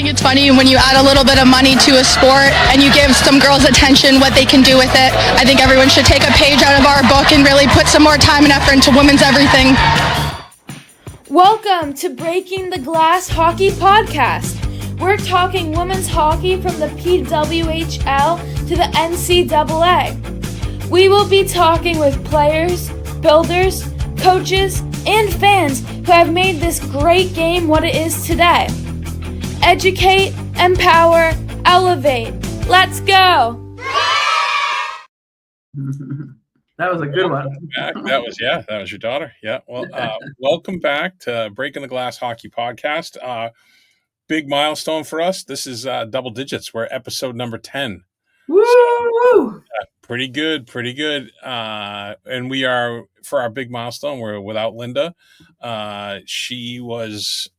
think it's funny when you add a little bit of money to a sport and you give some girls attention, what they can do with it. I think everyone should take a page out of our book and really put some more time and effort into women's everything. Welcome to Breaking the Glass Hockey Podcast. We're talking women's hockey from the PWHL to the NCAA. We will be talking with players, builders, coaches, and fans who have made this great game what it is today. Educate, empower, elevate. Let's go! That was a good one. That was your daughter. Yeah. Well, welcome back to Breaking the Glass Hockey Podcast. Big milestone for us. This is double digits. We're episode number 10. Woo! So, pretty good. And we are, for our big milestone, we're without Linda. She was,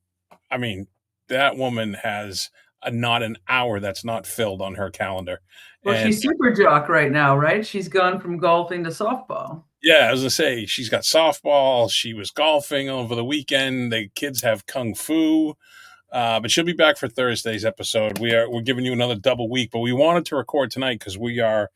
that woman has not an hour that's not filled on her calendar. Well, and she's super jock right now, right? She's gone from golfing to softball. Yeah, I was going to say, she's got softball. She was golfing over the weekend. The kids have kung fu. But she'll be back for Thursday's episode. We're giving you another double week, but we wanted to record tonight because we are,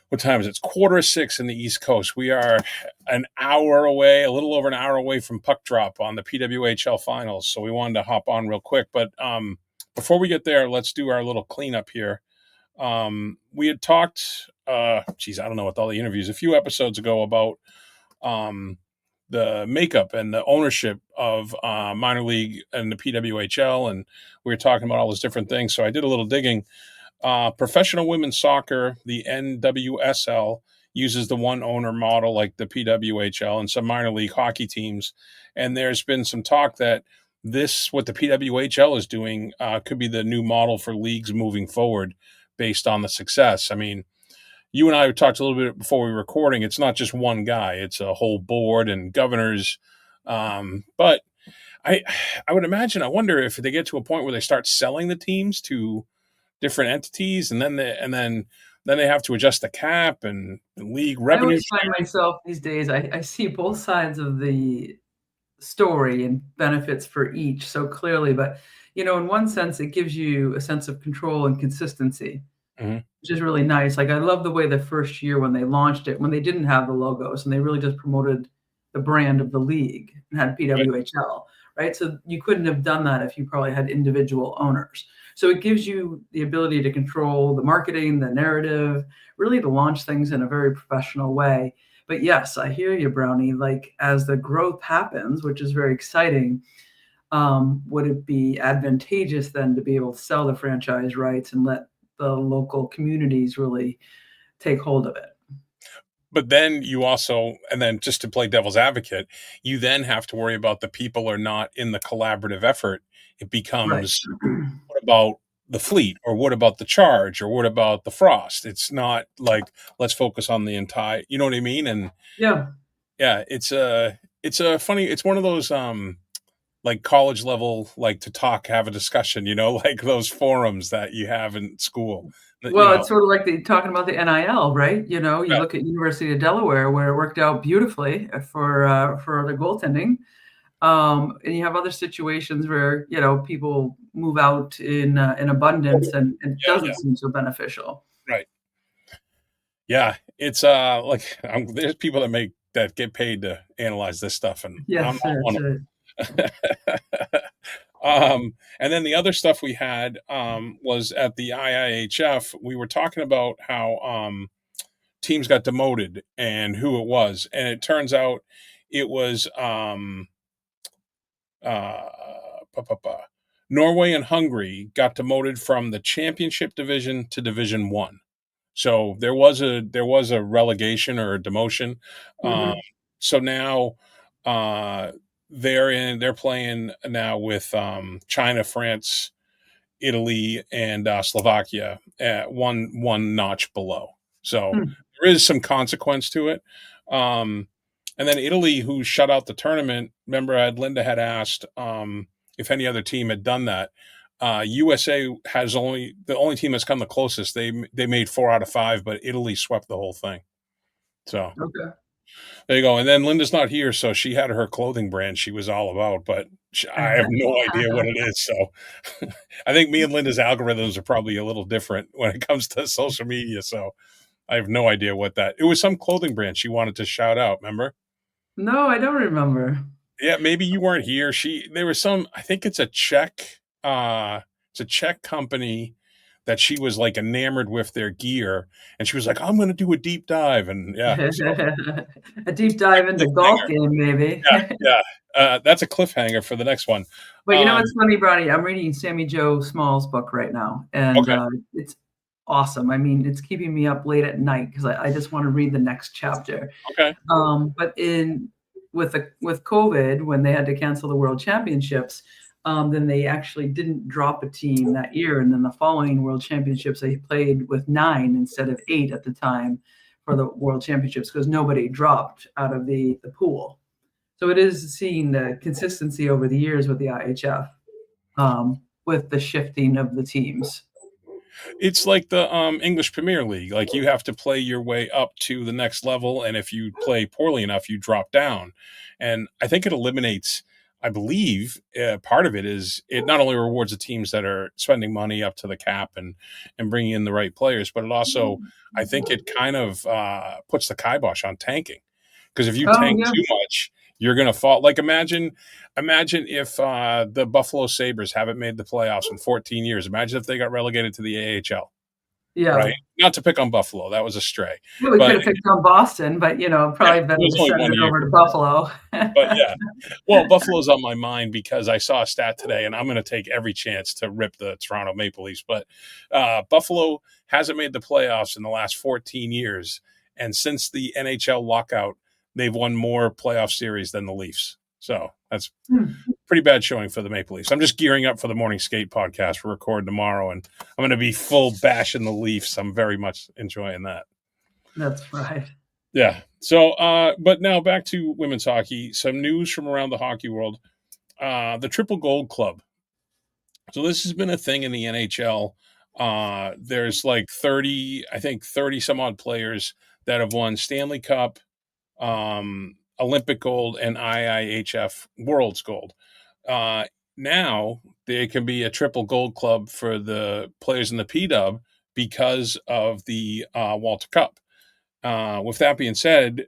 what time is it? It's 5:45 in the East Coast. We are an hour away, a little over an hour away from puck drop on the PWHL Finals. So we wanted to hop on real quick. But before we get there, let's do our little cleanup here. We had talked, I don't know, with all the interviews, a few episodes ago about the makeup and the ownership of minor league and the PWHL, and we were talking about all those different things. So I did a little digging. Professional women's soccer, the NWSL, uses the one owner model like the PWHL and some minor league hockey teams. And there's been some talk that what the PWHL is doing could be the new model for leagues moving forward based on the success. I mean, you and I talked a little bit before we were recording. It's not just one guy. It's a whole board and governors. But I would imagine, I wonder if they get to a point where they start selling the teams to different entities, and then they have to adjust the cap and league revenue. I always find myself these days, I see both sides of the story and benefits for each so clearly. But, in one sense, it gives you a sense of control and consistency. Mm-hmm. Which is really nice. Like, I love the way the first year when they launched it, when they didn't have the logos and they really just promoted the brand of the league and had PWHL, right? So you couldn't have done that if you probably had individual owners. So it gives you the ability to control the marketing, the narrative, really to launch things in a very professional way. But yes, I hear you, Brownie. Like, as the growth happens, which is very exciting, would it be advantageous then to be able to sell the franchise rights and let the local communities really take hold of it? But then you also, and then just to play devil's advocate, you then have to worry about the people are not in the collaborative effort. It becomes, what about the Fleet, or what about the Charge, or what about the Frost? It's not like, let's focus on the entire, you know what I mean? And yeah, it's one of those, like college level, like to talk, have a discussion, like those forums that you have in school. Well, it's sort of like talking about the NIL, right? You look at University of Delaware, where it worked out beautifully for the goaltending. And you have other situations where, people move out in abundance and it doesn't seem so beneficial. Right. Yeah. It's there's people that get paid to analyze this stuff. And yes, and then the other stuff we had was at the IIHF. We were talking about how teams got demoted and who it was, and it turns out it was Norway and Hungary got demoted from the championship division to Division 1. So there was a relegation or a demotion. Mm-hmm. So now they're playing now with China, France, Italy, and Slovakia at one notch below. So there is some consequence to it. And then Italy, who shut out the tournament, remember Linda had asked if any other team had done that. USA has the only team that's come the closest. They made 4 out of 5, but Italy swept the whole thing. So okay. There you go. And then Linda's not here, so she had her clothing brand she was all about, but I have no idea what it is. So I think me and Linda's algorithms are probably a little different when it comes to social media. So I have no idea what that. It was some clothing brand she wanted to shout out. Remember? No, I don't remember. Yeah, maybe you weren't here. There was some. I think it's a Czech. It's a Czech company that she was like enamored with their gear, and she was like, "I'm going to do a deep dive." And yeah, so A deep dive into golf game, maybe. yeah. That's a cliffhanger for the next one. But you know what's funny, Brownie? I'm reading Sammy Joe Small's book right now, and Okay. it's awesome. I mean, it's keeping me up late at night because I just want to read the next chapter. Okay. But with COVID, when they had to cancel the World Championships, then they actually didn't drop a team that year, and then the following World Championships they played with 9 instead of 8 at the time for the World Championships because nobody dropped out of the pool. So it is seeing the consistency over the years with the IHF, with the shifting of the teams. It's like the English Premier League. Like you have to play your way up to the next level, and if you play poorly enough, you drop down. And I think it eliminates. I believe part of it is it not only rewards the teams that are spending money up to the cap and bringing in the right players, but it also I think it kind of puts the kibosh on tanking because if you tank too much, you're going to fall. Like imagine if the Buffalo Sabres haven't made the playoffs in 14 years. Imagine if they got relegated to the AHL. Yeah. Right. Not to pick on Buffalo. That was a stray. Yeah, we could have picked on Boston, but probably better to send it over to Buffalo. But yeah. Well, Buffalo's on my mind because I saw a stat today, and I'm going to take every chance to rip the Toronto Maple Leafs. But Buffalo hasn't made the playoffs in the last 14 years. And since the NHL lockout, they've won more playoff series than the Leafs. So that's pretty bad showing for the Maple Leafs. I'm just gearing up for the morning skate podcast we're recording tomorrow, and I'm going to be full bashing the Leafs. I'm very much enjoying that. That's right. Yeah. So, but now back to women's hockey. Some news from around the hockey world. The Triple Gold Club. So this has been a thing in the NHL. There's like 30 some odd players that have won Stanley Cup, Olympic gold, and IIHF World's gold. Now there can be a triple gold club for the players in the PW because of the Walter Cup. With that being said,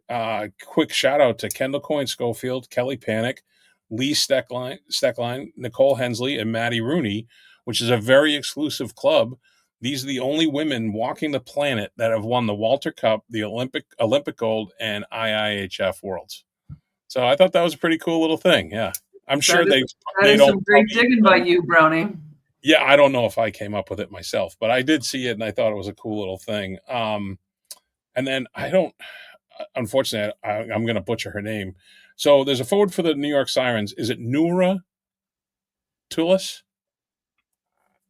quick shout out to Kendall Coyne Schofield, Kelly Panic, Lee Steckline, Nicole Hensley, and Maddie Rooney, which is a very exclusive club. These are the only women walking the planet that have won the Walter Cup, the Olympic gold, and IIHF Worlds. So I thought that was a pretty cool little thing. Yeah, I'm sure they don't. Some great probably, digging by you, Brownie. Yeah, I don't know if I came up with it myself, but I did see it and I thought it was a cool little thing. And then unfortunately, I'm going to butcher her name. So there's a forward for the New York Sirens. Is it Noura Tulis?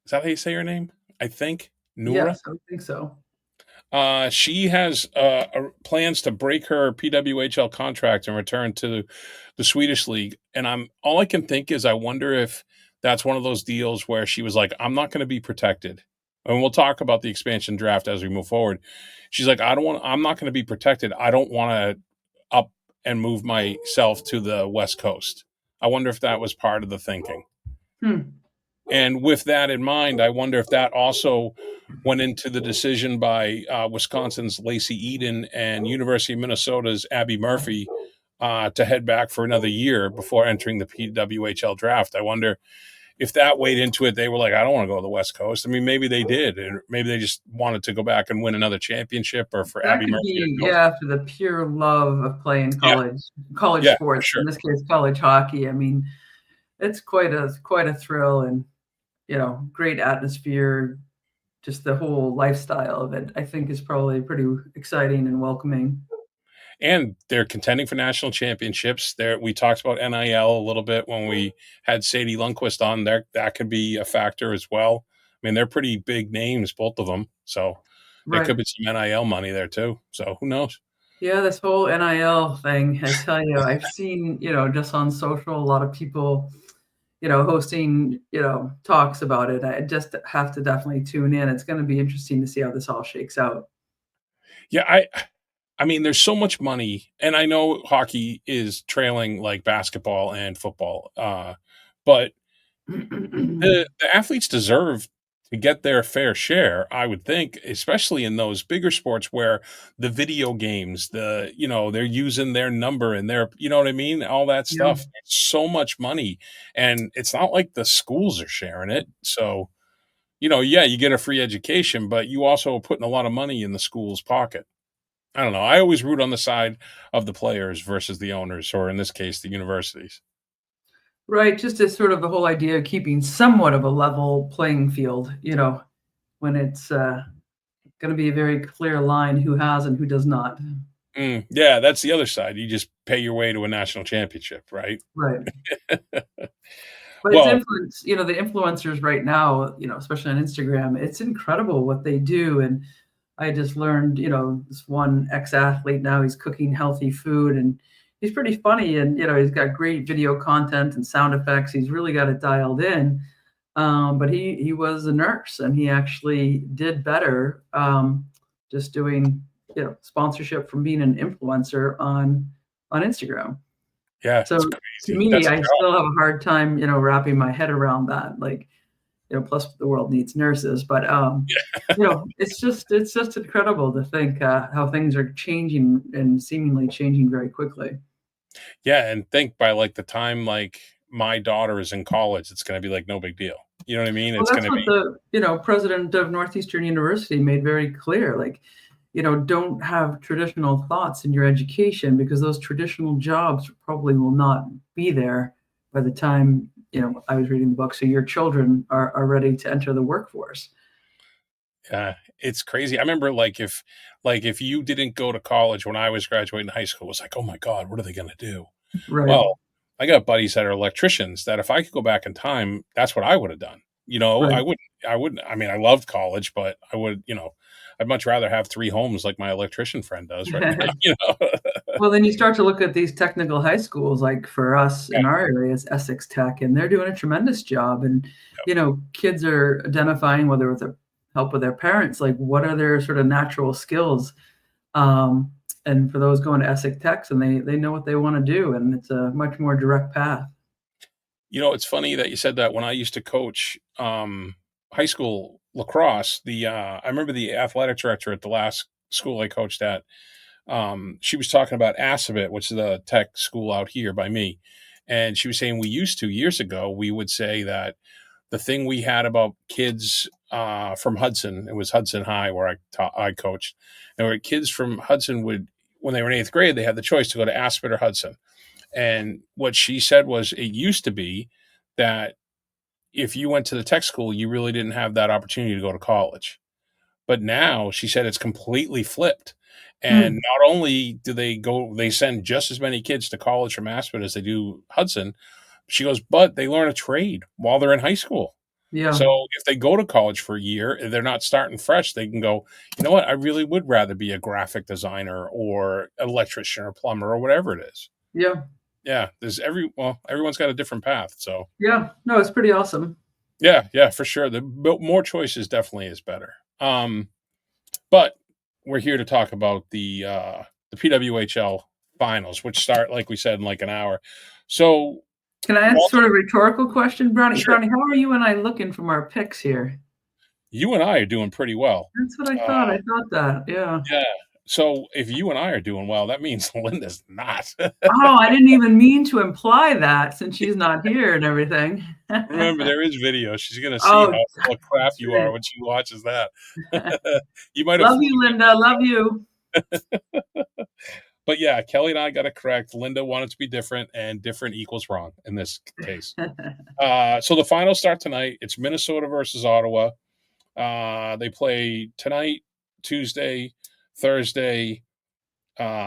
Is that how you say her name? I think Noura. Yes, I think so. She has plans to break her PWHL contract and return to the Swedish league. And all I can think is I wonder if that's one of those deals where she was like, I'm not going to be protected. And we'll talk about the expansion draft as we move forward. She's like, I'm not going to be protected. I don't want to up and move myself to the West Coast. I wonder if that was part of the thinking. And with that in mind, I wonder if that also went into the decision by Wisconsin's Lacey Eden and University of Minnesota's Abby Murphy to head back for another year before entering the PWHL draft. I wonder if that weighed into it. They were like, I don't want to go to the West Coast. I mean, maybe they did. And maybe they just wanted to go back and win another championship, or for Abby Murphy. For the pure love of playing college sports, sure. In this case, college hockey. I mean, it's quite a thrill and, great atmosphere. Just the whole lifestyle of it, I think, is probably pretty exciting and welcoming. And they're contending for national championships. We talked about NIL a little bit when we had Sadie Lundquist on there. That could be a factor as well. I mean, they're pretty big names, both of them. So there could be some NIL money there too. So who knows? Yeah, this whole NIL thing, I tell you, I've seen, just on social, a lot of people, hosting, talks about it. I just have to definitely tune in. It's going to be interesting to see how this all shakes out. Yeah, I mean, there's so much money, and I know hockey is trailing like basketball and football, but the athletes deserve to get their fair share, I would think, especially in those bigger sports where the video games, they're using their number and their, you know what I mean? All that Yeah. stuff. It's so much money. And it's not like the schools are sharing it. So, yeah, you get a free education, but you also are putting a lot of money in the school's pocket. I don't know. I always root on the side of the players versus the owners, or in this case, the universities. Right, just as sort of the whole idea of keeping somewhat of a level playing field, when it's going to be a very clear line who has and who does not. Yeah, that's the other side. You just pay your way to a national championship, right? Right. But it's Well, influence, the influencers right now, especially on Instagram, it's incredible what they do. And I just learned, this one ex-athlete now he's cooking healthy food and he's pretty funny and, he's got great video content and sound effects. He's really got it dialed in. But he was a nurse and he actually did better just doing, sponsorship from being an influencer on Instagram. yeah, So it's to crazy. me, That's a I job. still have a hard time, wrapping my head around that. Like, plus the world needs nurses, but it's just incredible to think how things are changing and seemingly changing very quickly. Yeah, and think by like the time like my daughter is in college, it's going to be like no big deal. You know what I mean? Well, It's going that's to what be the president of Northeastern University made very clear. Like, don't have traditional thoughts in your education because those traditional jobs probably will not be there by the time I was reading the book. So your children are ready to enter the workforce. it's crazy. I remember like if you didn't go to college when I was graduating high school, it was like, oh my God, what are they going to do? Right, Well, I got buddies that are electricians that if I could go back in time, that's what I would have done. right. I wouldn't, I mean, I loved college, but I'd much rather have 3 homes like my electrician friend does right now, you know? Well, then you start to look at these technical high schools, like for us Yeah. in our area, it's Essex Tech, and they're doing a tremendous job. And, kids are identifying, whether with the help with their parents, like what are their sort of natural skills. And for those going to Essex Techs, and they know what they want to do, and it's a much more direct path. It's funny that you said that. When I used to coach high school lacrosse, I remember the athletic director at the last school I coached at. She was talking about Assabet, which is a tech school out here by me, and she was saying we used to years ago we would say that the thing we had about kids from Hudson, it was Hudson High where I coached, and where kids from Hudson would, when they were in 8th grade, they had the choice to go to Assabet or Hudson. And what she said was it used to be that if you went to the tech school, you really didn't have that opportunity to go to college. But now she said it's completely flipped. And Hmm. not only do they send just as many kids to college from Aspen as they do Hudson. She goes, but they learn a trade while they're in high school. Yeah, So if they go to college for a year, if they're not starting fresh, they can go, you know what? I really would rather be a graphic designer or electrician or plumber or whatever it is. yeah, Yeah, everyone's got a different path. So yeah. No, it's pretty awesome. yeah, for sure. The more choices definitely is better. But we're here to talk about the PWHL finals, which start, like we said, in like an hour. So Can I ask Walter, sort of a rhetorical question, Brownie? sure, Brownie, how are you and I looking from our picks here? you and I are doing pretty well. That's what I Uh, thought. I thought that. Yeah. yeah. So if you and I are doing well, that means Linda's not. Oh, I didn't even mean to imply that since she's not here and everything. Remember, there is video. She's gonna see Oh, how full of crap you are shit. when she watches that. You might have Love fooled you, me. Linda. Love you. But yeah, Kelly and I got it correct. Linda wanted to be different, and different equals wrong in this case. So the finals start tonight. It's Minnesota versus Ottawa. They play tonight, Tuesday, Thursday,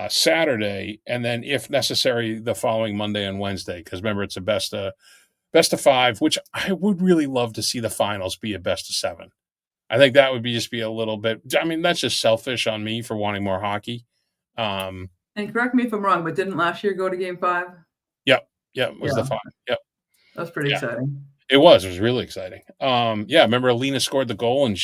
Saturday, and then if necessary, the following Monday and Wednesday. Because remember, it's a best of 5, which I would really love to see the finals be a best of 7. I think that would be a little bit. I mean, that's just selfish on me for wanting more hockey. And correct me if I'm wrong, but didn't last year go to game 5? Yep, it was the Yeah, final. Yep, that's pretty yeah, exciting. it was. It was really exciting. Yeah, remember Alina scored the goal and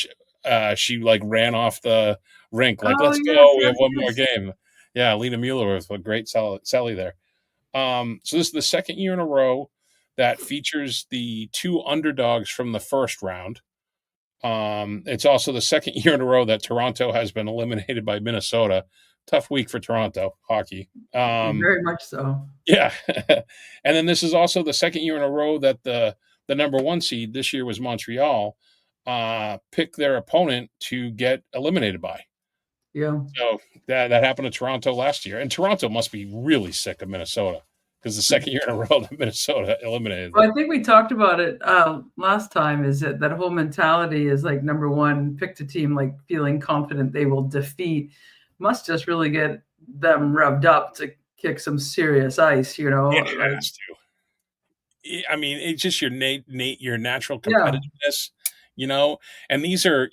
she like ran off the rink like, Oh, "Let's yes, go, we have yes, one more yes. game." Yeah, Lena Mueller with a great Sally there. So this is the second year in a row that features the two underdogs from the first round. It's also the second year in a row that Toronto has been eliminated by Minnesota. Tough week for Toronto hockey. Very much so. Yeah. And then this is also the second year in a row that the number one seed, this year was Montreal, picked their opponent to get eliminated by. Yeah. So that happened to Toronto last year. And Toronto must be really sick of Minnesota because the second year in a row that Minnesota eliminated them. Well, I think we talked about it last time. Is that whole mentality is like, number one, picked a team like feeling confident they will defeat, must just really get them revved up to kick some serious ice. It Like, has to. I mean, it's just your your natural yeah, competitiveness, and these are,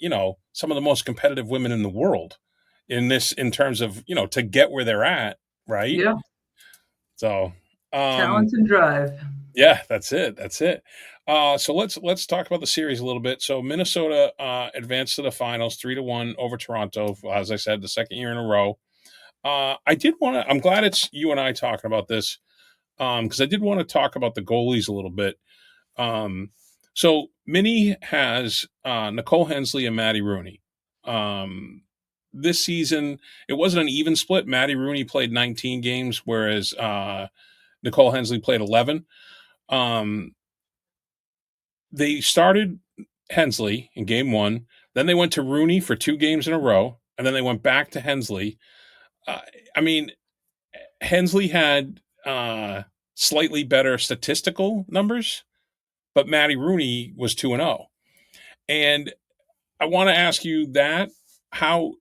some of the most competitive women in the world in terms of, to get where they're at, right? yeah, So, talent and drive. yeah, that's it. That's it. So let's talk about the series a little bit. So Minnesota advanced to the finals 3-1 over Toronto. As I said, the second year in a row. I did want to. I'm glad it's you and I talking about this because I did want to talk about the goalies a little bit. So Minnie has Nicole Hensley and Maddie Rooney. This season, it wasn't an even split. Maddie Rooney played 19 games, whereas Nicole Hensley played 11. They started Hensley in game one. Then they went to Rooney for 2 games in a row. And then they went back to Hensley. I mean, Hensley had slightly better statistical numbers, but Maddie Rooney was 2-0. And I want to ask you that how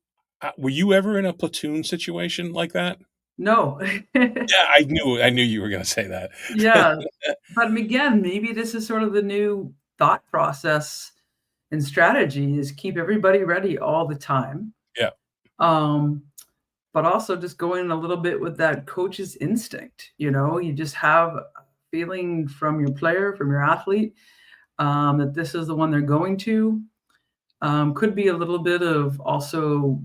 were you ever in a platoon situation like that? No. Yeah, I knew you were going to say that. Yeah. But again, maybe this is sort of the new thought process and strategy is keep everybody ready all the time. Yeah. But also just going a little bit with that coach's instinct. You just have a feeling from your player, from your athlete, that this is the one they're going to. Could be a little bit of also,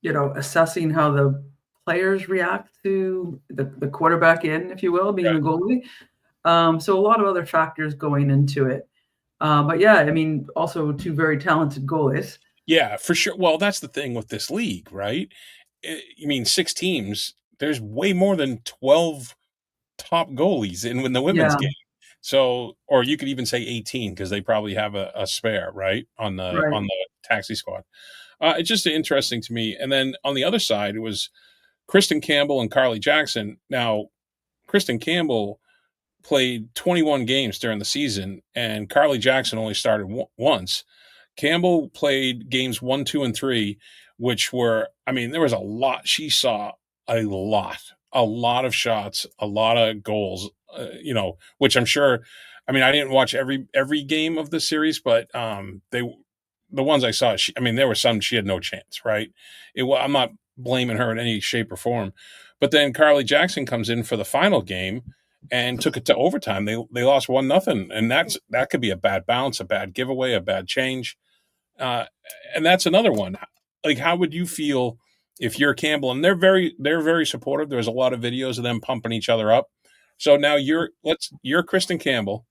assessing how the players react to the quarterback if you will, being Right. the goalie. So a lot of other factors going into it. But yeah, I mean, also two very talented goalies. Yeah, for sure. Well, that's the thing with this league, right? I mean, 6 teams, there's way more than 12 top goalies in the women's Yeah, game. So, or you could even say 18 because they probably have a spare, right, on right. the taxi squad. It's just interesting to me. And then on the other side, it was Kristen Campbell and Carly Jackson. Now, Kristen Campbell played 21 games during the season, and Carly Jackson only started once. Campbell played games 1, 2, and 3, which were, I mean, there was a lot. She saw a lot of shots, a lot of goals, which I'm sure, I mean, I didn't watch every game of the series, but the ones I saw, there were some she had no chance, right? I'm not blaming her in any shape or form. But then Carly Jackson comes in for the final game and took it to overtime. They lost 1-0, and that could be a bad bounce, a bad giveaway, a bad change. And that's another one. Like, how would you feel if you're Campbell? And they're very supportive. There's a lot of videos of them pumping each other up. So now you're Kristen Campbell,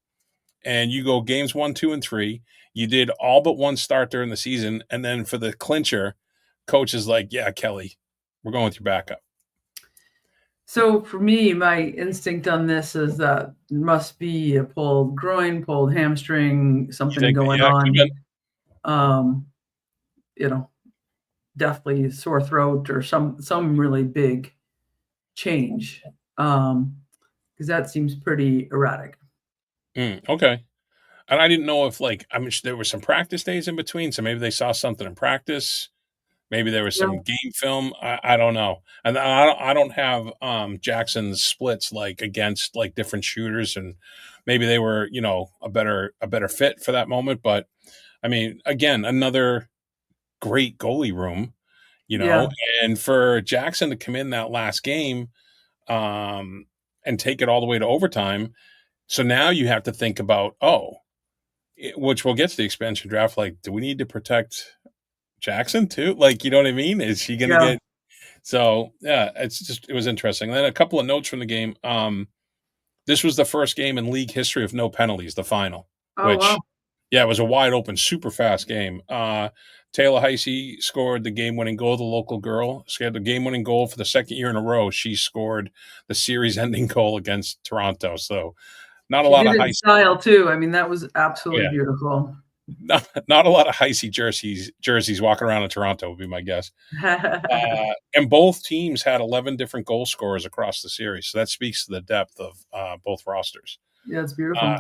and you go games 1, 2, and 3. You did all but one start during the season, and then for the clincher, coach is like, "Yeah, Kelly, we're going with your backup." So for me, my instinct on this is that it must be a pulled groin, pulled hamstring, You something think, going yeah, on. could've Um, you know, definitely sore throat or some really big change. Because that seems pretty erratic. been. Okay. And I didn't know if, like, I mean, there were some practice days in between, so maybe they saw something in practice. Maybe there was Yeah, some game film. I don't know, and I don't have Jackson's splits like against like different shooters, and maybe they were a better fit for that moment. But I mean, again, another great goalie room, yeah. and for Jackson to come in that last game and take it all the way to overtime. So now you have to think about which we'll get to the expansion draft. Like, do we need to protect Jackson too? Like, you know what I mean? Is she going to Yeah. get So yeah, it was interesting. And then a couple of notes from the game. This was the first game in league history of no penalties, the final, Oh, which wow. yeah, it was a wide open, super fast game. Taylor Heisey scored the game winning goal. The local girl scored the game winning goal for the second year in a row. She scored the series ending goal against Toronto. So not a She lot did of it in Heisey. style too. I mean, that was Oh, absolutely yeah, beautiful. not a lot of Heisey jerseys walking around in Toronto would be my guess. And both teams had 11 different goal scorers across the series. So that speaks to the depth of both rosters. Yeah, it's Uh, beautiful.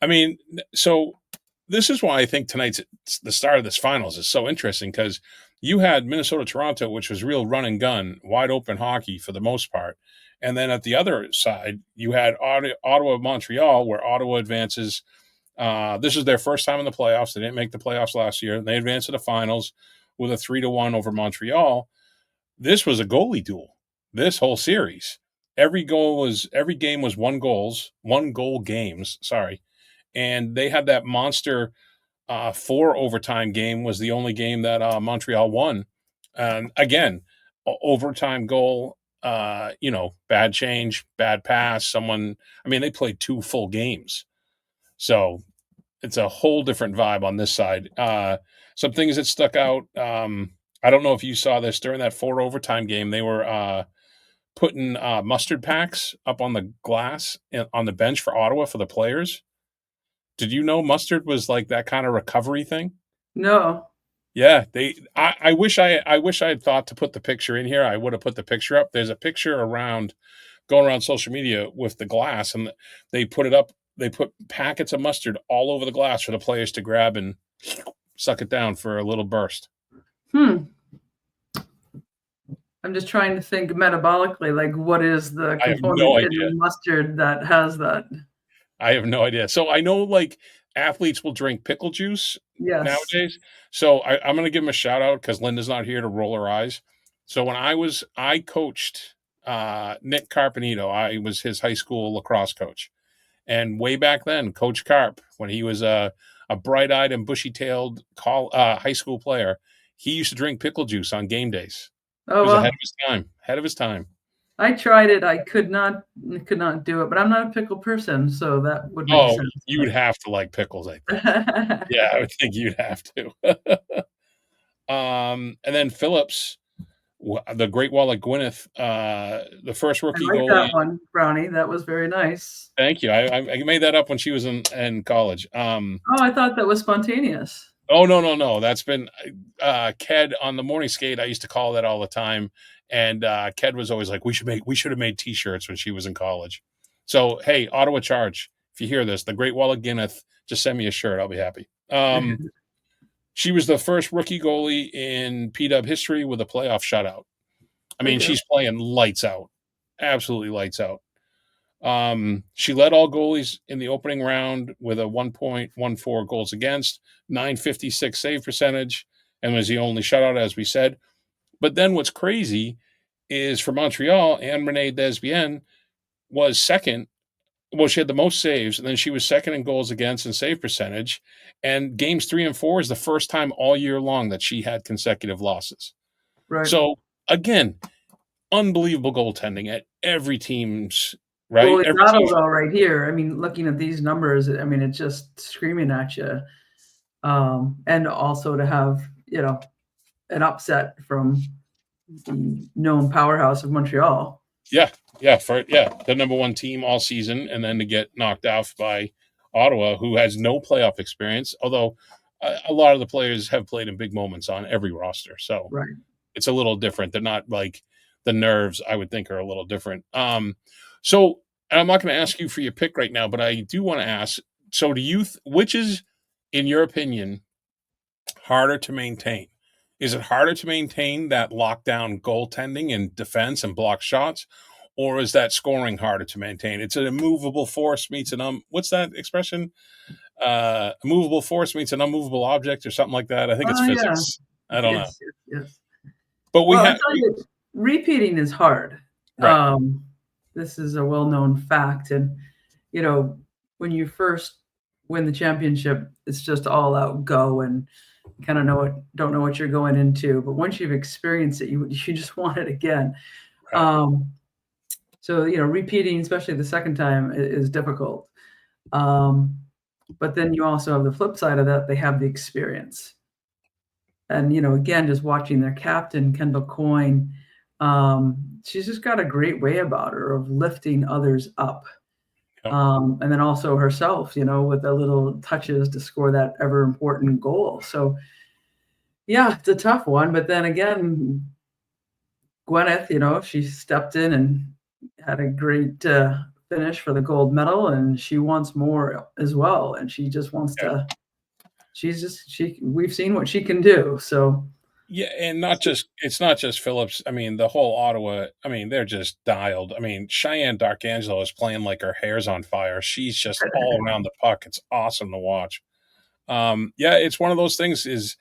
I mean, so this is why I think the start of this finals is so interesting, because you had Minnesota Toronto, which was real run and gun, wide open hockey for the most part. And then at the other side, you had Ottawa Montreal, where Ottawa advances. This is their first time in the playoffs. They didn't make the playoffs last year. They advanced to the finals with a 3-1 over Montreal. This was a goalie duel. This whole series, every game was one goal games. Sorry, and they had that monster 4 overtime game. Was the only game that Montreal won. And again, overtime goal. Bad change, bad pass. Someone. I mean, they played 2 full games, so it's a whole different vibe on this side. Some things that stuck out. I don't know if you saw this during that 4 overtime game. They were putting mustard packs up on the glass on the bench for Ottawa for the players. Did you know mustard was like that kind of recovery thing? No. Yeah, I wish I had thought to put the picture in here. I would have put the picture up. There's a picture going around social media with the glass, and they put it up. They put packets of mustard all over the glass for the players to grab and suck it down for a little burst. I'm just trying to think metabolically, like what is the I have no component in idea. the mustard that has that? I have no idea. So I know like athletes will drink pickle juice Yes. nowadays. So I'm going to give him a shout out because Linda's not here to roll her eyes. So when I coached Nick Carpenito. I was his high school lacrosse coach. And way back then, Coach Carp, when he was a bright-eyed and bushy-tailed high school player, he used to drink pickle juice on game days. Oh, He was well, ahead of his time. Ahead of his time. I tried it. I could not do it, but I'm not a pickle person, so that would make Oh, sense. you would have to like pickles, I think. Yeah, I would think you'd have to. And then Phillips, the Great Wall of Gwyneth, the first I rookie like goalie. that one, Brownie. That was very nice. Thank you. I made that up when she was in college. Oh, I thought that was spontaneous. Oh, no. That's been Ked on the morning skate. I used to call that all the time. And Ked was always like, we should have made T-shirts when she was in college. So, hey, Ottawa Charge, if you hear this, the Great Wall of Guinness, just send me a shirt. I'll be happy. She was the first rookie goalie in PW history with a playoff shutout. I mean, she's playing lights out, absolutely lights out. She led all goalies in the opening round with a 1.14 goals against, 956 save percentage, and was the only shutout, as we said. But then what's crazy is for Montreal, Anne-Renee Desbienne was second. Well, she had the most saves, and then she was second in goals against and save percentage. And games 3 and 4 is the first time all year long that she had consecutive losses. Right. So, again, unbelievable goaltending at every team's, right? Well, Every not team's, all right here. I mean, looking at these numbers, I mean, it's just screaming at you. And also to have, an upset from the known powerhouse of Montreal. Yeah, the number one team all season, and then to get knocked off by Ottawa, who has no playoff experience, although a lot of the players have played in big moments on every roster. So Right. it's a little different. They're not like the nerves, I would think, are a little different. So I'm not going to ask you for your pick right now, but I do want to ask, so do you, which is, in your opinion, harder to maintain? Is it harder to maintain that lockdown goaltending and defense and block shots, or is that scoring harder to maintain? It's an immovable force meets an what's that expression? A movable force meets an unmovable object, or something like that. I think it's physics. Yeah. I don't know. Yes. But repeating is hard. Right. This is a well-known fact, and when you first win the championship, it's just all out go, and kind of don't know what you're going into. But once you've experienced it, you just want it again. Right. So repeating, especially the second time, is difficult. But then you also have the flip side of that; they have the experience. And again, just watching their captain Kendall Coyne, she's just got a great way about her of lifting others up. Yep. And then also herself, with the little touches to score that ever important goal. So, yeah, it's a tough one. But then again, Gwyneth, she stepped in and had a great finish for the gold medal, and she wants more as well. And she just wants to. We've seen what she can do. So. Yeah, and it's not just Phillips. I mean, the whole Ottawa, I mean, they're just dialed. I mean, Cheyenne Darkangelo is playing like her hair's on fire. She's just all around the puck. It's awesome to watch. Yeah, it's one of those things is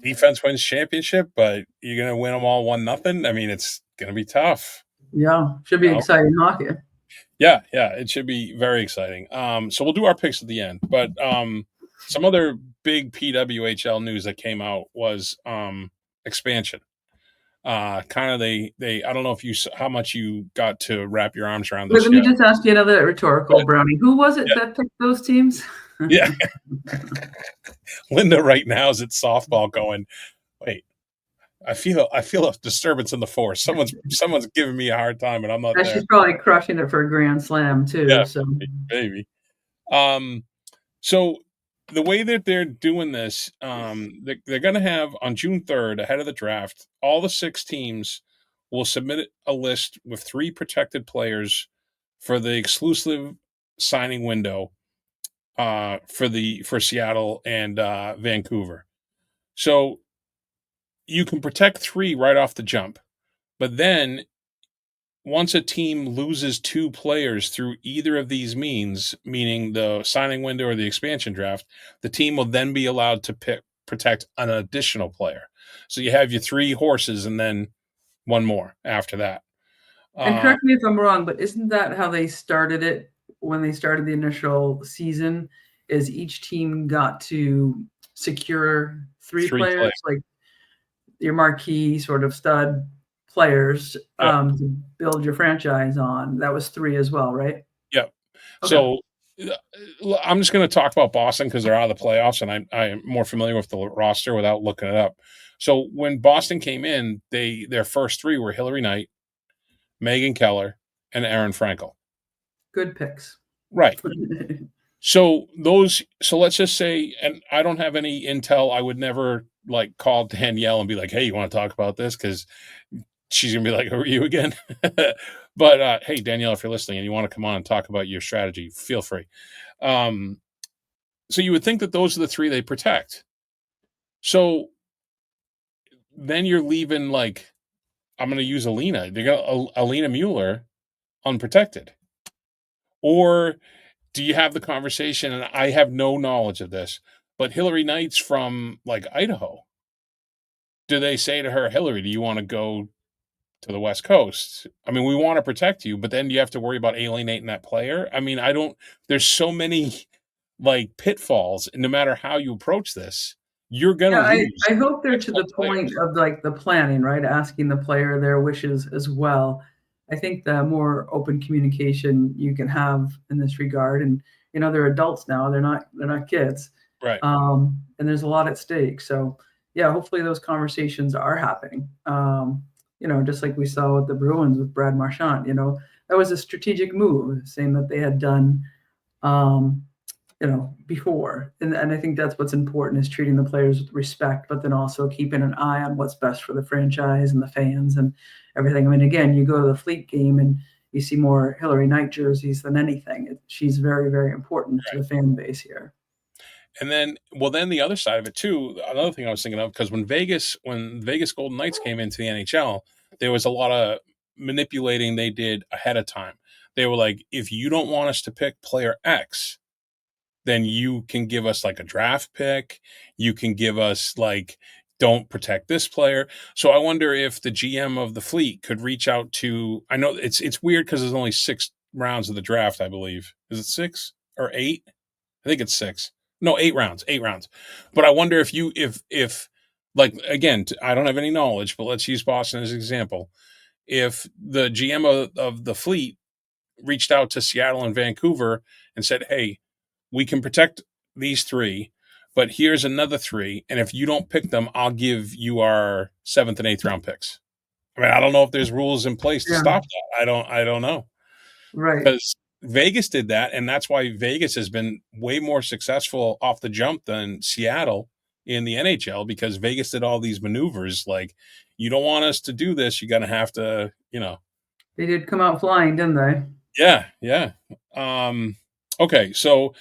defense wins championship, but you're going to win them all 1-0. I mean, it's going to be tough. Yeah, should be exciting hockey. Yeah, it should be very exciting. So we'll do our picks at the end, but some other big PWHL news that came out was expansion. Kind of they I don't know if how much you got to wrap your arms around this. Let me just ask you another rhetorical, Brownie. Who was it that picked those teams? Yeah. Linda right now is at softball going, wait, I feel a disturbance in the force. Someone's giving me a hard time and I'm not there. She's probably crushing it for a grand slam too. Yeah, so maybe. So the way that they're doing this, they're going to have on June 3rd, ahead of the draft, all the 6 teams will submit a list with 3 protected players for the exclusive signing window for Seattle and Vancouver. So you can protect 3 right off the jump, but then once a team loses 2 players through either of these means, meaning the signing window or the expansion draft, the team will then be allowed to protect an additional player. So you have your 3 horses and then one more after that. And correct me if I'm wrong, but isn't that how they started it when they started the initial season? Is each team got to secure 3 players, like your marquee sort of stud players to build your franchise on? That was 3 as well, right? Yep. Okay. So I'm just going to talk about Boston because they're out of the playoffs, and I'm more familiar with the roster without looking it up. So when Boston came in, their first 3 were Hillary Knight, Megan Keller, and Aaron Frankel. Good picks. Right. So let's just say, and I don't have any intel. I would never call Danielle and be like, hey, you want to talk about this? Because she's going to be like, who are you again? But hey, Danielle, if you're listening and you want to come on and talk about your strategy, feel free. So you would think that those are the 3 they protect. So then you're leaving I'm going to use Alina. They got Alina Mueller unprotected. Or do you have the conversation, and I have no knowledge of this, but Hillary Knight's from Idaho. Do they say to her, Hillary, do you want to go to the West Coast? I mean, we want to protect you, but then you have to worry about alienating that player. I mean, there's so many pitfalls, and no matter how you approach this, you're going to lose. I hope they're to the point of the planning, right? Asking the player their wishes as well. I think the more open communication you can have in this regard, and they're adults now, they're not kids, right? And there's a lot at stake. So yeah, hopefully those conversations are happening. Just like we saw with the Bruins with Brad Marchand, that was a strategic move, saying that they had done, before. And I think that's what's important, is treating the players with respect, but then also keeping an eye on what's best for the franchise and the fans and everything. I mean, again, you go to the Fleet game and you see more Hillary Knight jerseys than anything. She's very, very important to the fan base here. And then, the other side of it too, another thing I was thinking of, because when Vegas Golden Knights came into the NHL, there was a lot of manipulating they did ahead of time. They were like, if you don't want us to pick player X, then you can give us a draft pick. You can give us don't protect this player. So I wonder if the GM of the Fleet could reach out to, I know it's weird because there's only 6 rounds of the draft, I believe. Is it 6 or 8? I think it's 6. No, 8 rounds, 8 rounds. But I wonder if like again, I don't have any knowledge, but let's use Boston as an example. If the GM of the fleet reached out to Seattle and Vancouver and said, "Hey, we can protect these three, but here's another three, and if you don't pick them, I'll give you our 7th and 8th round picks." I mean, I don't know if there's rules in place to Yeah. stop that. I don't know. Right. Because Vegas did that, and that's why Vegas has been way more successful off the jump than Seattle in the NHL, because Vegas did all these maneuvers like, you don't want us to do this, you're gonna have to, They did come out flying, didn't they? Yeah. Okay, so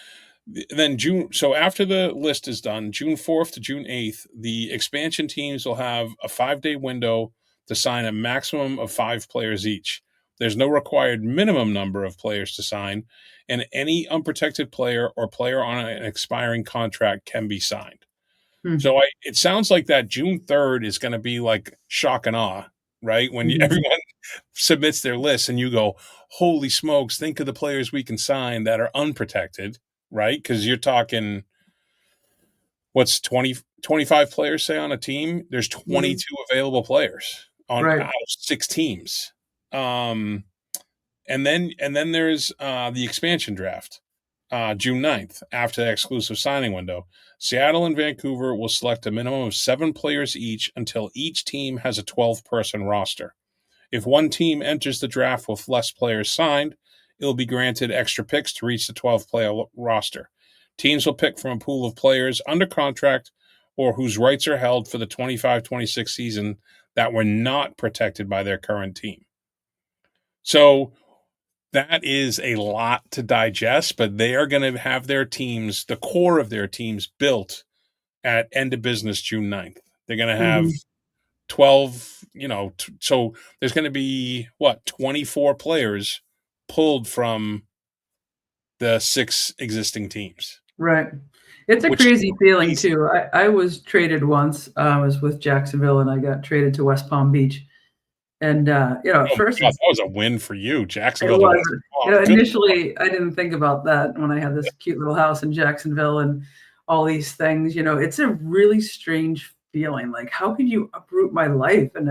then so after the list is done, June 4th to June 8th, the expansion teams will have a 5-day window to sign a maximum of 5 players each. There's no required minimum number of players to sign, and any unprotected player or player on an expiring contract can be signed. So it sounds like that June 3rd is going to be like shock and awe, right? When everyone submits their list and you go, holy smokes, think of the players we can sign that are unprotected, right? Because you're talking, what's 25 players, say, on a team? There's 22 available players on out of 6 teams. And then there's the expansion draft, June 9th, after the exclusive signing window. Seattle and Vancouver will select a minimum of 7 players each until each team has a 12-person roster. If one team enters the draft with less players signed, it will be granted extra picks to reach the 12-player roster. Teams will pick from a pool of players under contract or whose rights are held for the 25-26 season that were not protected by their current team. So that is a lot to digest, but they are going to have their teams, the core of their teams, built at end of business June 9th. They're going to have 12, so there's going to be, 24 players pulled from the 6 existing teams. Right. It's a crazy feeling, too. I was traded once. I was with Jacksonville, and I got traded to West Palm Beach. And, at first, God, that was a win for you, Jacksonville. It was. Initially, I didn't think about that when I had this cute little house in Jacksonville and all these things. It's a really strange feeling. Like, how could you uproot my life? And,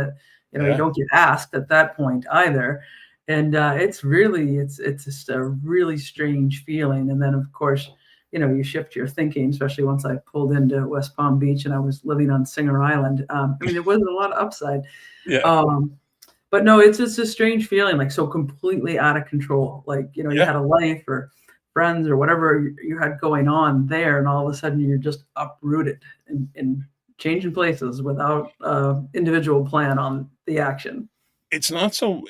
you don't get asked at that point either. And it's just a really strange feeling. And then, of course, you shift your thinking, especially once I pulled into West Palm Beach and I was living on Singer Island. There wasn't a lot of upside. Yeah. But no, it's just a strange feeling, like so completely out of control. Like, you had a life or friends or whatever you had going on there, and all of a sudden you're just uprooted and changing places without individual plan on the action. It's not so,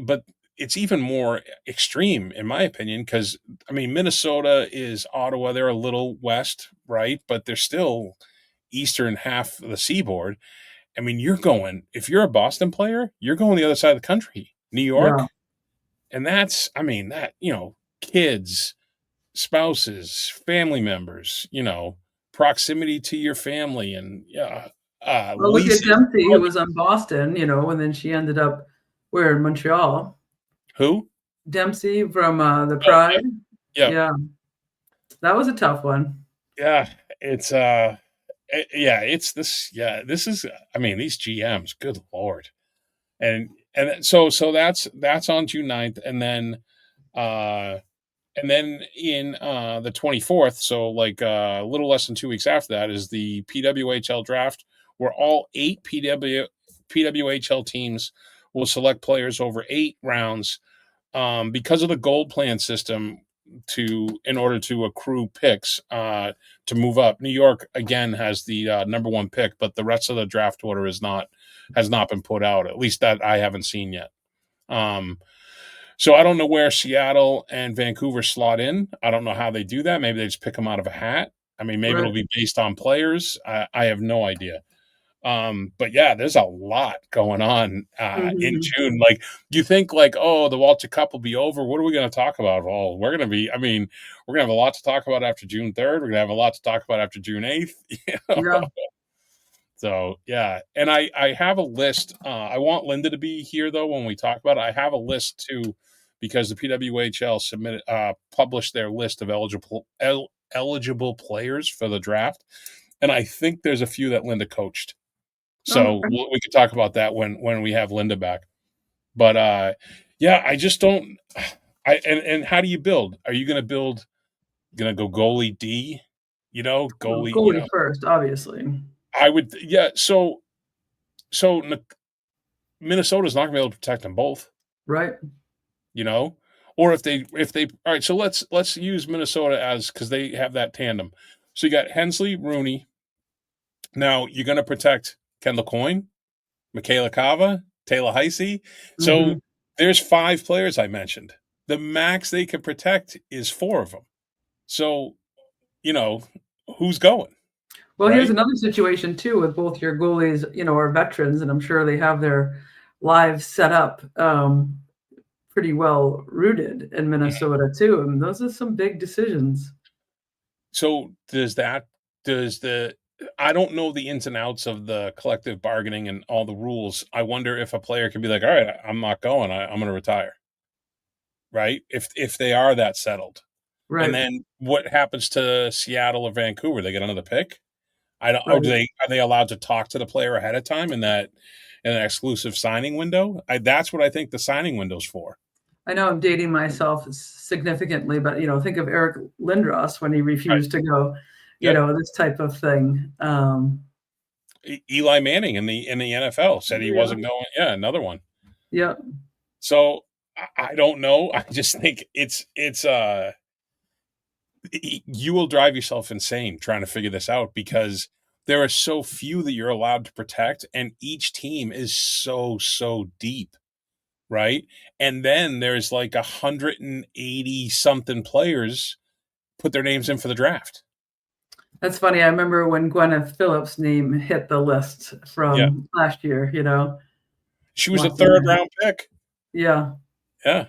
but it's even more extreme, in my opinion, because, Minnesota is Ottawa. They're a little west, right? But they're still eastern half of the seaboard. If you're a Boston player, you're going the other side of the country, New York. Yeah. And that's, kids, spouses, family members, proximity to your family. And well, look at Dempsey, who was on Boston, and then she ended up where, in Montreal. Who? Dempsey from the Pride. Yeah. That was a tough one. Yeah. It's it's this. Yeah, this is. These GMs. Good Lord, and so that's on June 9th, and then in the 24th. So like a little less than 2 weeks after that is the PWHL draft, where all 8 PWHL teams will select players over 8 rounds, because of the gold plan system. In order to accrue picks to move up. New York again has the number 1 pick, but the rest of the draft order has not been put out. At least that I haven't seen yet. So I don't know where Seattle and Vancouver slot in. I don't know how they do that. Maybe they just pick them out of a hat. Maybe it'll be based on players. I have no idea. But yeah, there's a lot going on in June. Like, you think like, oh, the Walter Cup will be over. What are we going to talk about? Well, we're going to have a lot to talk about after June 3rd. We're going to have a lot to talk about after June 8th. Yeah. So yeah. And I have a list. I want Linda to be here though when we talk about it. I have a list too, because the PWHL published their list of eligible players for the draft, and I think there's a few that Linda coached. So Okay. we could talk about that when we have Linda back. But yeah, I just don't. And how do you build? Are you going to build? Going to go goalie D? Well, Goalie. goalie first, obviously. I would. Yeah. So Minnesota's not going to be able to protect them both. Right. Or if they all right. So let's use Minnesota as, because they have that tandem. So you got Hensley, Rooney. Now you're going to protect Kendall Coyne, Michaela Cava, Taylor Heisey. So there's 5 players I mentioned. The max they can protect is 4 of them. So, who's going? Well, right? Here's another situation too with both your goalies, are veterans, and I'm sure they have their lives set up pretty well rooted in Minnesota too. And those are some big decisions. So I don't know the ins and outs of the collective bargaining and all the rules. I wonder if a player can be like, all right, I'm not going. I'm going to retire. Right? If they are that settled. Right. And then what happens to Seattle or Vancouver? They get another pick? I don't. Right. Are they allowed to talk to the player ahead of time in an exclusive signing window? That's what I think the signing window's for. I know I'm dating myself significantly, but think of Eric Lindros when he refused to go. This type of thing. Eli Manning in the NFL said he wasn't going. Yeah, another one. Yeah. So I don't know. I just think it's you will drive yourself insane trying to figure this out, because there are so few that you're allowed to protect, and each team is so deep, right? And then there's like 180 something players put their names in for the draft. That's funny. I remember when Gwyneth Phillips' name hit the list from last year, She was a 3rd round pick. Yeah. Yeah.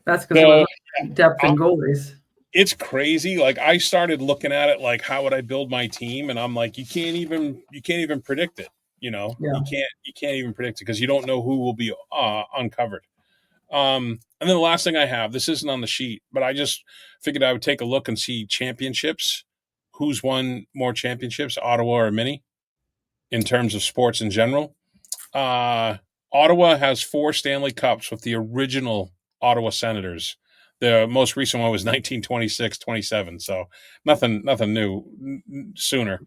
That's because there was depth in goalies. It's crazy. Like, I started looking at it like, how would I build my team? And I'm like, you can't even predict it. You can't even predict it, because you don't know who will be uncovered. And then the last thing I have, this isn't on the sheet, but I just figured I would take a look and see championships. Who's won more championships, Ottawa or Mini, in terms of sports in general? Ottawa has 4 Stanley Cups with the original Ottawa Senators. The most recent one was 1926-27, so nothing new sooner.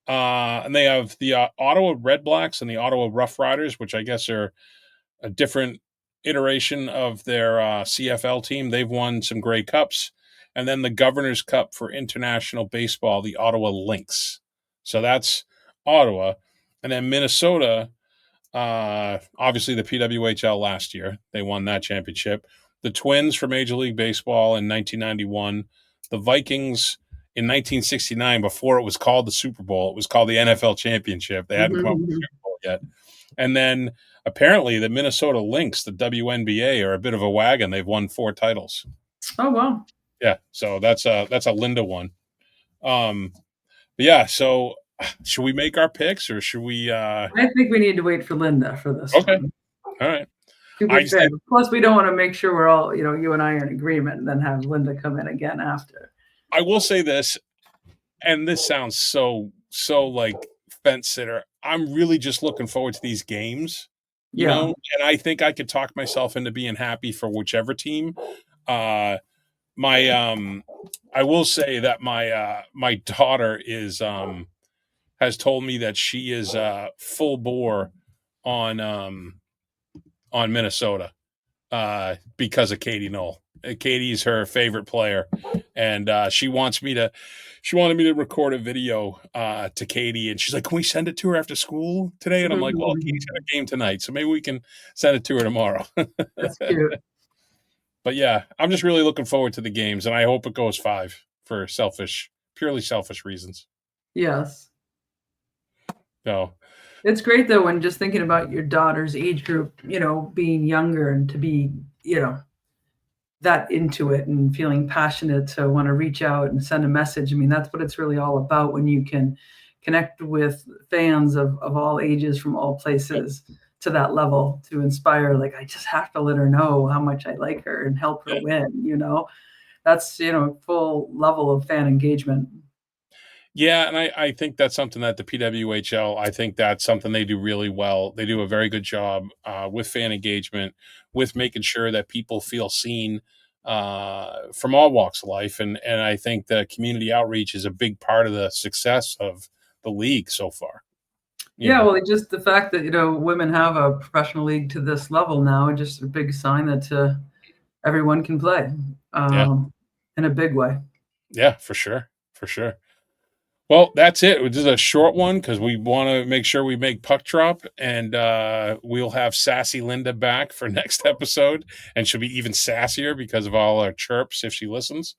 And they have the Ottawa Red Blacks and the Ottawa Rough Riders, which I guess are a different iteration of their CFL team. They've won some Grey Cups. And then the Governor's Cup for international baseball, the Ottawa Lynx. So that's Ottawa. And then Minnesota, obviously the PWHL last year. They won that championship. The Twins for Major League Baseball in 1991. The Vikings in 1969, before it was called the Super Bowl. It was called the NFL Championship. They hadn't come up with the Super Bowl yet. And then apparently the Minnesota Lynx, the WNBA, are a bit of a wagon. They've won 4 titles. Oh, wow. Yeah, so that's a Linda one. Yeah, so should we make our picks, or should we? I think we need to wait for Linda for this. Okay, one. All right. Plus, we don't want to make sure we're all, you and I are in agreement, and then have Linda come in again after. I will say this, and this sounds so like fence sitter. I'm really just looking forward to these games, you know, and I think I could talk myself into being happy for whichever team. I will say that my daughter has told me that she is full bore on Minnesota because of Katie Knoll. Katie's her favorite player, and she wanted me to record a video to Katie, and she's like, "Can we send it to her after school today?" And I'm like, "Well, Katie's got a game tonight, so maybe we can send it to her tomorrow." That's cute. But yeah, I'm just really looking forward to the games, and I hope it goes 5 for purely selfish reasons. Yes. So it's great though, when just thinking about your daughter's age group, being younger, and to be, that into it and feeling passionate to want to reach out and send a message. I mean, that's what it's really all about, when you can connect with fans of all ages from all places to that level to inspire. Like, I just have to let her know how much I like her and help her win. That's full level of fan engagement. Yeah, and I think that's something that the PWHL, I think that's something they do really well. They do a very good job with fan engagement, with making sure that people feel seen from all walks of life. And I think the community outreach is a big part of the success of the league so far. Yeah, well, just the fact that women have a professional league to this level now, just a big sign that everyone can play Yeah, in a big way. yeah, for sure, for sure. Well, that's it. This is a short one because we want to make sure we make puck drop, and we'll have sassy Linda back for next episode, and she'll be even sassier because of all our chirps if she listens.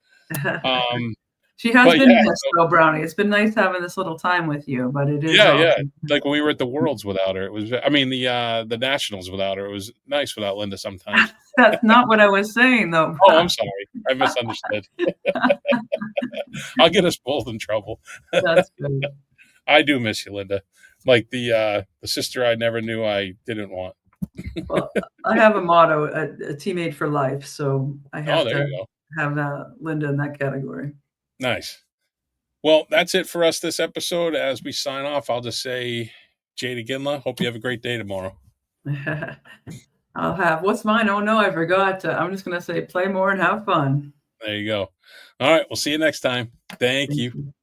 She has But been yeah, missed, though, Brownie. It's been nice having this little time with you, but it is yeah. awesome. Like when we were at the Worlds without her, it was. I mean, the Nationals without her, it was nice without Linda sometimes. That's not what I was saying, though. Oh, I'm sorry, I misunderstood. I'll get us both in trouble. That's good. I do miss you, Linda. Like the sister I never knew I didn't want. Well, I have a motto: a teammate for life. So I have there to you go. have Linda in that category. Nice. Well, that's it for us this episode. As we sign off, I'll just say, Jada Ginla, hope you have a great day tomorrow. I'll have what's mine? Oh no, I forgot. I'm just gonna say play more and have fun. There you go. All right, we'll see you next time. Thank you.